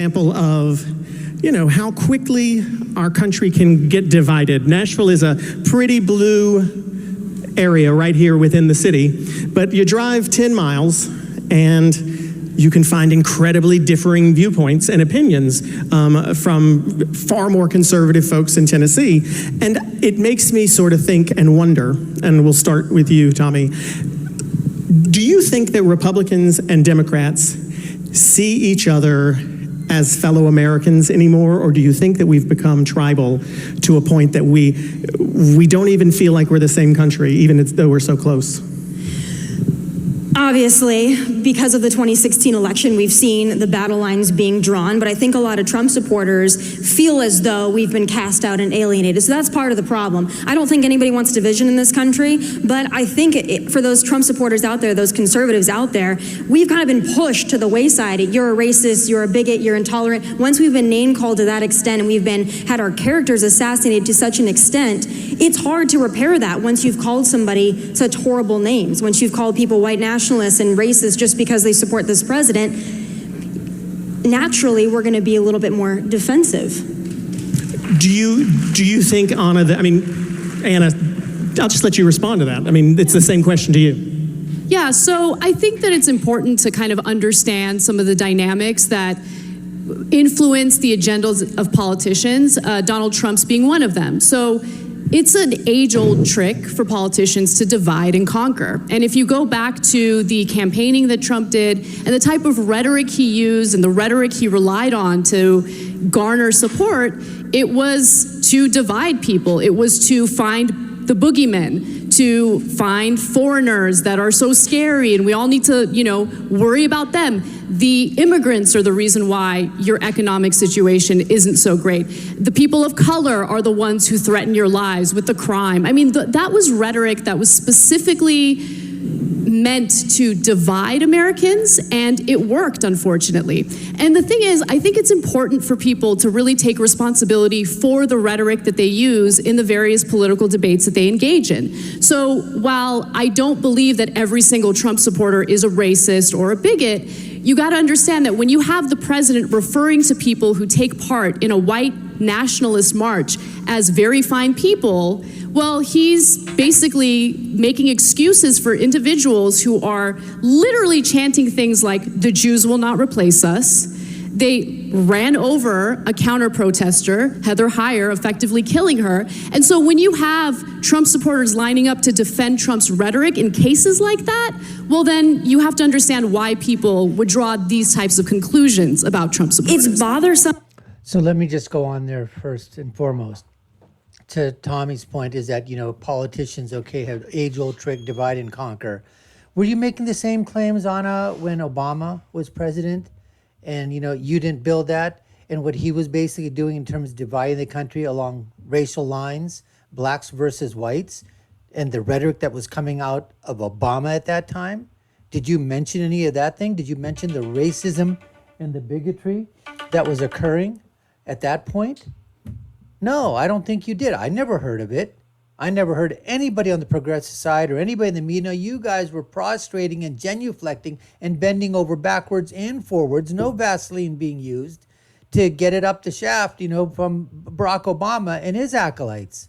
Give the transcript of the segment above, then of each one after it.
example of, how quickly our country can get divided. Nashville is a pretty blue area right here within the city, but you drive 10 miles and you can find incredibly differing viewpoints and opinions from far more conservative folks in Tennessee. And it makes me sort of think and wonder, and we'll start with you, Tomi. Do you think that Republicans and Democrats see each other as fellow Americans anymore, or do you think that we've become tribal to a point that we don't even feel like we're the same country, even though we're so close? Obviously, because of the 2016 election, we've seen the battle lines being drawn, but I think a lot of Trump supporters feel as though we've been cast out and alienated. So that's part of the problem. I don't think anybody wants division in this country, but I think for those Trump supporters out there, those conservatives out there, we've kind of been pushed to the wayside. You're a racist, you're a bigot, you're intolerant. Once we've been name called to that extent and we've had our characters assassinated to such an extent, it's hard to repair that once you've called somebody such horrible names, once you've called people white nationalists and racist just because they support this president. Naturally, we're going to be a little bit more defensive. Do you think, Anna, Anna, I'll just let you respond to that. It's the same question to you. Yeah, so I think that it's important to kind of understand some of the dynamics that influence the agendas of politicians, Donald Trump's being one of them. So it's an age-old trick for politicians to divide and conquer. And if you go back to the campaigning that Trump did and the type of rhetoric he used and the rhetoric he relied on to garner support, it was to divide people. It was to find the boogeymen, to find foreigners that are so scary and we all need to, worry about them. The immigrants are the reason why your economic situation isn't so great. The people of color are the ones who threaten your lives with the crime. That was rhetoric that was specifically meant to divide Americans, and it worked, unfortunately. And the thing is, I think it's important for people to really take responsibility for the rhetoric that they use in the various political debates that they engage in. So while I don't believe that every single Trump supporter is a racist or a bigot, you got to understand that when you have the president referring to people who take part in a white nationalist march as very fine people, well, he's basically making excuses for individuals who are literally chanting things like, the Jews will not replace us. They ran over a counter-protester, Heather Heyer, effectively killing her. And so when you have Trump supporters lining up to defend Trump's rhetoric in cases like that, well, then you have to understand why people would draw these types of conclusions about Trump supporters. It's bothersome. So let me just go on there first and foremost. To Tomi's point is that, politicians, have age-old trick, divide and conquer. Were you making the same claims, Anna, when Obama was president? And, you didn't build that? And what he was basically doing in terms of dividing the country along racial lines, blacks versus whites, and the rhetoric that was coming out of Obama at that time? Did you mention any of that thing? Did you mention the racism and the bigotry that was occurring at that point? No, I don't think you did. I never heard of it. I never heard anybody on the progressive side or anybody in the media. You guys were prostrating and genuflecting and bending over backwards and forwards, no Vaseline being used to get it up the shaft, from Barack Obama and his acolytes.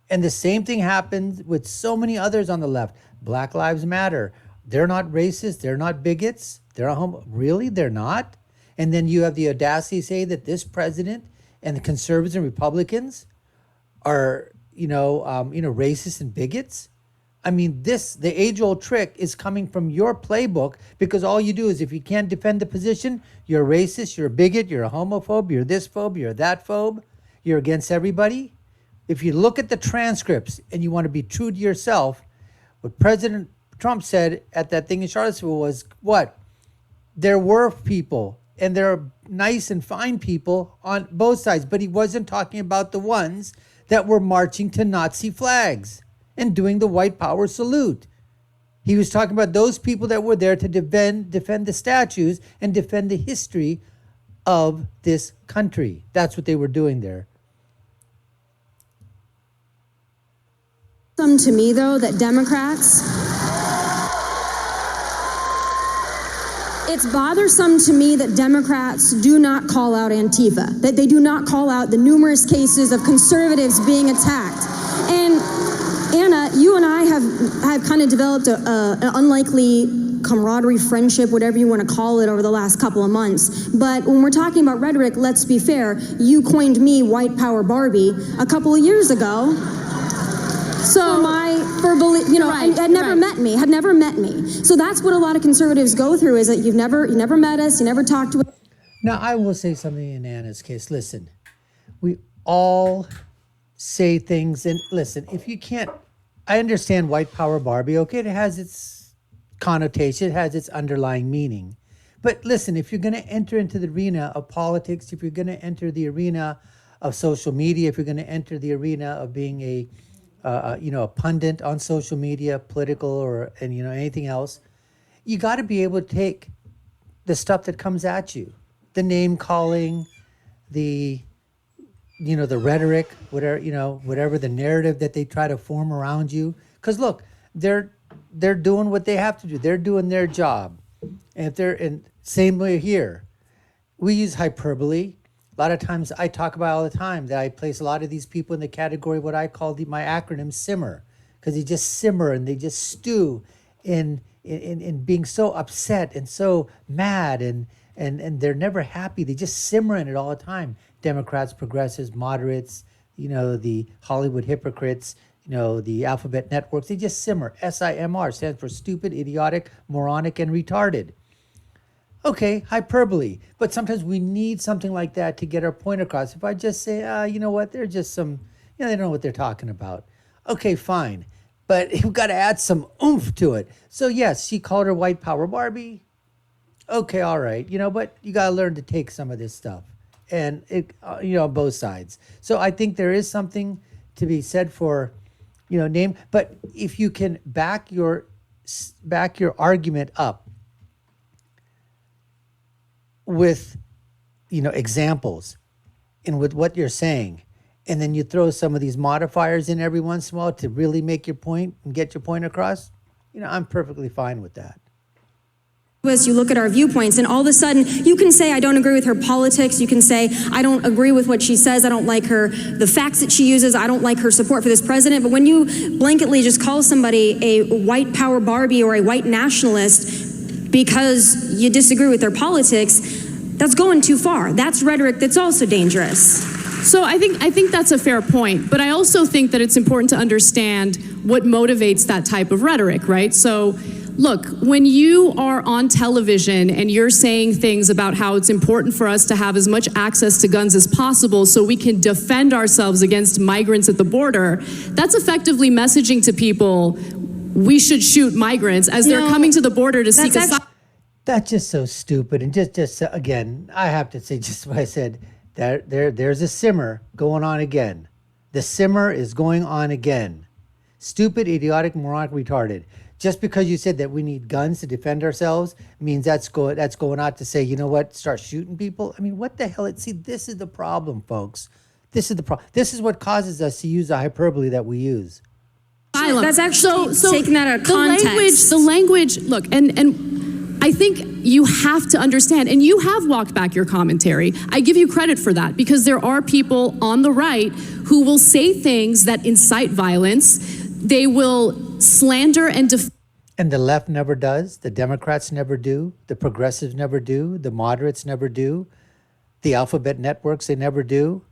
And the same thing happened with so many others on the left. Black Lives Matter. They're not racist. They're not bigots. They're really? They're not? And then you have the audacity to say that this president and the conservatives and Republicans are, racist and bigots. The age-old trick is coming from your playbook, because all you do is, if you can't defend the position, you're a racist, you're a bigot, you're a homophobe, you're this phobe, you're that phobe, you're against everybody. If you look at the transcripts and you want to be true to yourself, what President Trump said at that thing in Charlottesville was what? There were people, and there are nice and fine people on both sides, but he wasn't talking about the ones that were marching to Nazi flags and doing the white power salute. He was talking about those people that were there to defend the statues and defend the history of this country. That's what they were doing there. To me, though, that Democrats It's bothersome to me that Democrats do not call out Antifa, that they do not call out the numerous cases of conservatives being attacked. And Anna, you and I have kind of developed an unlikely camaraderie, friendship, whatever you want to call it, over the last couple of months. But when we're talking about rhetoric, let's be fair, you coined me white power Barbie a couple of years ago. So had never met me. So that's what a lot of conservatives go through, is that you never met us, you never talked to us. Now, I will say something in Anna's case. Listen, we all say things, and listen, if you can't, I understand white power Barbie, okay, it has its connotation, it has its underlying meaning. But listen, if you're going to enter into the arena of politics, if you're going to enter the arena of social media, if you're going to enter the arena of being a pundit on social media, political or anything else, you got to be able to take the stuff that comes at you, the name calling, the rhetoric, whatever the narrative that they try to form around you. Because look, they're doing what they have to do. They're doing their job, and same way here, we use hyperbole. A lot of times I talk about all the time that I place a lot of these people in the category what I call my acronym simmer, because they just simmer and they just stew in being so upset and so mad and they're never happy. They just simmer in it all the time. Democrats, progressives, moderates, the Hollywood hypocrites, the alphabet networks, they just simmer. SIMR stands for stupid, idiotic, moronic, and retarded. Okay, hyperbole. But sometimes we need something like that to get our point across. If I just say, you know what, they're just some, they don't know what they're talking about. Okay, fine. But you've got to add some oomph to it. So yes, she called her white power Barbie. Okay, all right. But you got to learn to take some of this stuff. And, both sides. So I think there is something to be said for, name. But if you can back your argument up with, examples and with what you're saying, and then you throw some of these modifiers in every once in a while to really make your point and get your point across, I'm perfectly fine with that. You look at our viewpoints, and all of a sudden you can say I don't agree with her politics, you can say I don't agree with what she says, I don't like the facts that she uses, I don't like her support for this president. But when you blanketly just call somebody a white power Barbie or a white nationalist because you disagree with their politics, that's going too far. That's rhetoric that's also dangerous. So I think that's a fair point, but I also think that it's important to understand what motivates that type of rhetoric, right? So look, when you are on television and you're saying things about how it's important for us to have as much access to guns as possible so we can defend ourselves against migrants at the border, that's effectively messaging to people we should shoot migrants as they're coming to the border to seek asylum. That's just so stupid. And just again, I have to say just what I said. There's a simmer going on again. The simmer is going on again. Stupid, idiotic, moronic, retarded. Just because you said that we need guns to defend ourselves means that's going out to say, you know what, start shooting people? I mean, what the hell? See, this is the problem, folks. This is the problem. This is what causes us to use the hyperbole that we use. That's actually taking that out of context. The language, look, and I think you have to understand, and you have walked back your commentary. I give you credit for that, because there are people on the right who will say things that incite violence. They will slander and and the left never does. The Democrats never do. The progressives never do. The moderates never do. The alphabet networks, they never do.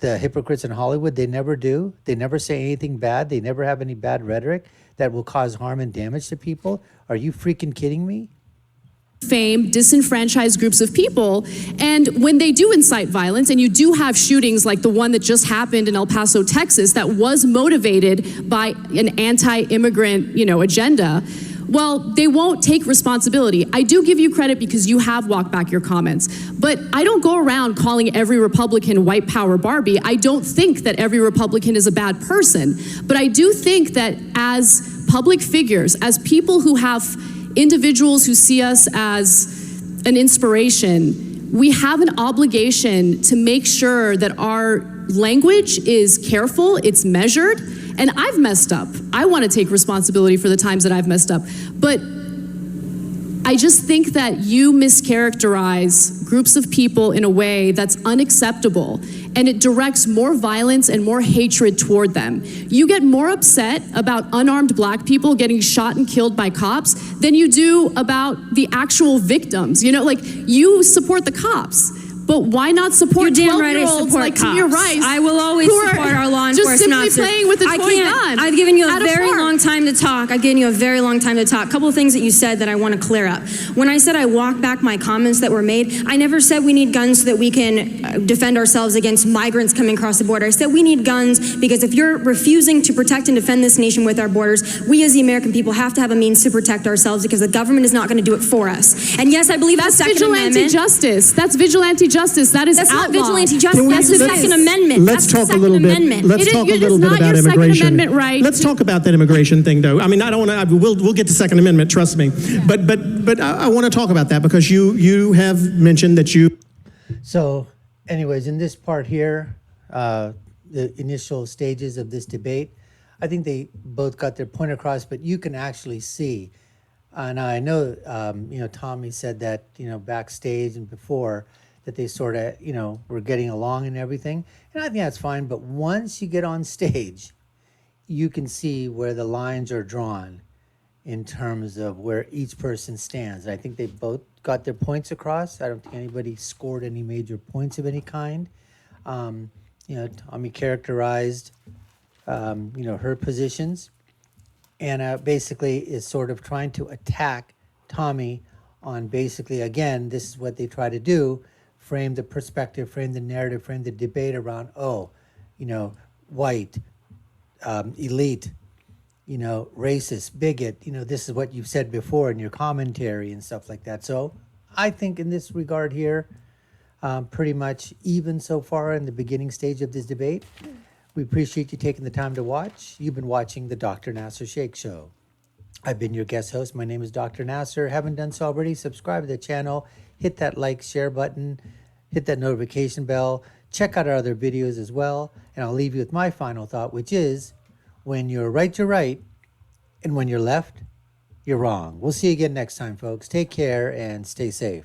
The hypocrites in Hollywood, they never do. They never say anything bad. They never have any bad rhetoric that will cause harm and damage to people. Are you freaking kidding me? Fame, disenfranchised groups of people. And when they do incite violence, and you do have shootings like the one that just happened in El Paso, Texas, that was motivated by an anti-immigrant, agenda, well, they won't take responsibility. I do give you credit because you have walked back your comments, but I don't go around calling every Republican white power Barbie. I don't think that every Republican is a bad person, but I do think that as public figures, as people who have individuals who see us as an inspiration, we have an obligation to make sure that our language is careful, it's measured, and I've messed up. I want to take responsibility for the times that I've messed up. But I just think that you mischaracterize groups of people in a way that's unacceptable, and it directs more violence and more hatred toward them. You get more upset about unarmed black people getting shot and killed by cops than you do about the actual victims. You know, like, you support the cops. But why not support You're damn right I 12-year-olds support like cops. Tamir Rice? I will always who are support our law just enforcement simply officers. playing with a toy gun. I've given you a at very park. long time to talk. I've given you a very long time to talk. A couple of things that you said that I want to clear up. When I said I walk back my comments that were made, I never said we need guns so that we can defend ourselves against migrants coming across the border. I said we need guns because if you're refusing to protect and defend this nation with our borders, we as the American people have to have a means to protect ourselves because the government is not going to do it for us. And yes, I believe That's the Second vigilante Amendment. justice. That's vigilante justice. That is That's not outlawed. vigilante justice. Can we- That's the let's- Second Amendment. Let's That's the talk a Second little bit. Amendment. Let's talk a little bit not about your Second immigration. Amendment right. Let's talk about that immigration thing, though. I mean, I don't want to. We'll get to Second Amendment. Trust me. But I want to talk about that because you have mentioned that you. So, anyways, in this part here, the initial stages of this debate, I think they both got their point across, but you can actually see, and I know, Tomi said that, backstage and before, that they sort of, were getting along and everything. And I think that's fine. But once you get on stage, you can see where the lines are drawn in terms of where each person stands. And I think they both got their points across. I don't think anybody scored any major points of any kind. Tomi characterized, her positions. Anna basically is sort of trying to attack Tomi on basically, again, this is what they try to do, frame the perspective, frame the narrative, frame the debate around, white, elite, racist, bigot, this is what you've said before in your commentary and stuff like that. So I think in this regard here, pretty much even so far in the beginning stage of this debate. We appreciate you taking the time to watch. You've been watching the Dr. Nasir Shaikh Show. I've been your guest host. My name is Dr. Nasir. Haven't done so already, subscribe to the channel, hit that like, share button, hit that notification bell, check out our other videos as well. And I'll leave you with my final thought, which is, when you're right, you're right. And when you're left, you're wrong. We'll see you again next time, folks. Take care and stay safe.